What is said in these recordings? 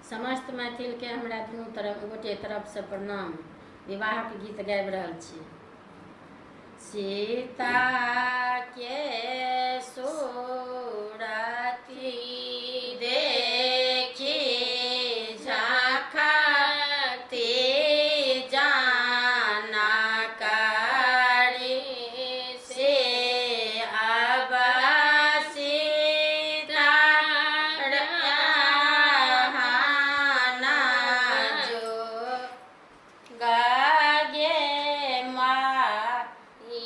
समस्त मैथिल के हमरा दुनू तरफ गोटे तरफ से प्रणाम। विवाह के गीत गाबि रहल छी। सीता के सूरती देखी झांकती जानकारी से अब सीता रहना जो गागे माई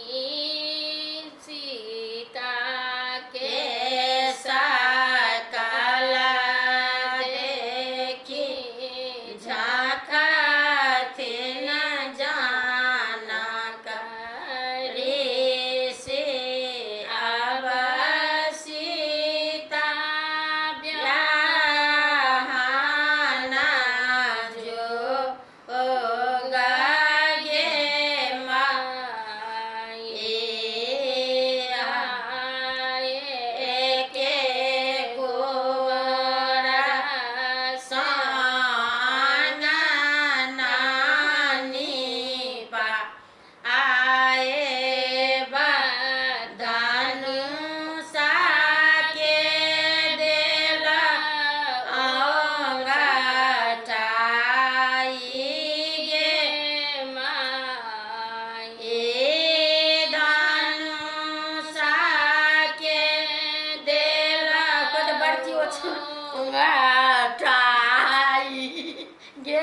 सीता के सकल देखी झांकती न जानकारी से अब सीता ब्याहना जो गागे माई आए के गोरा नानी पा आए धनुषा के देला अंगठाई गे माई धनुषा के देला खुद बड़ती अंगठाई गे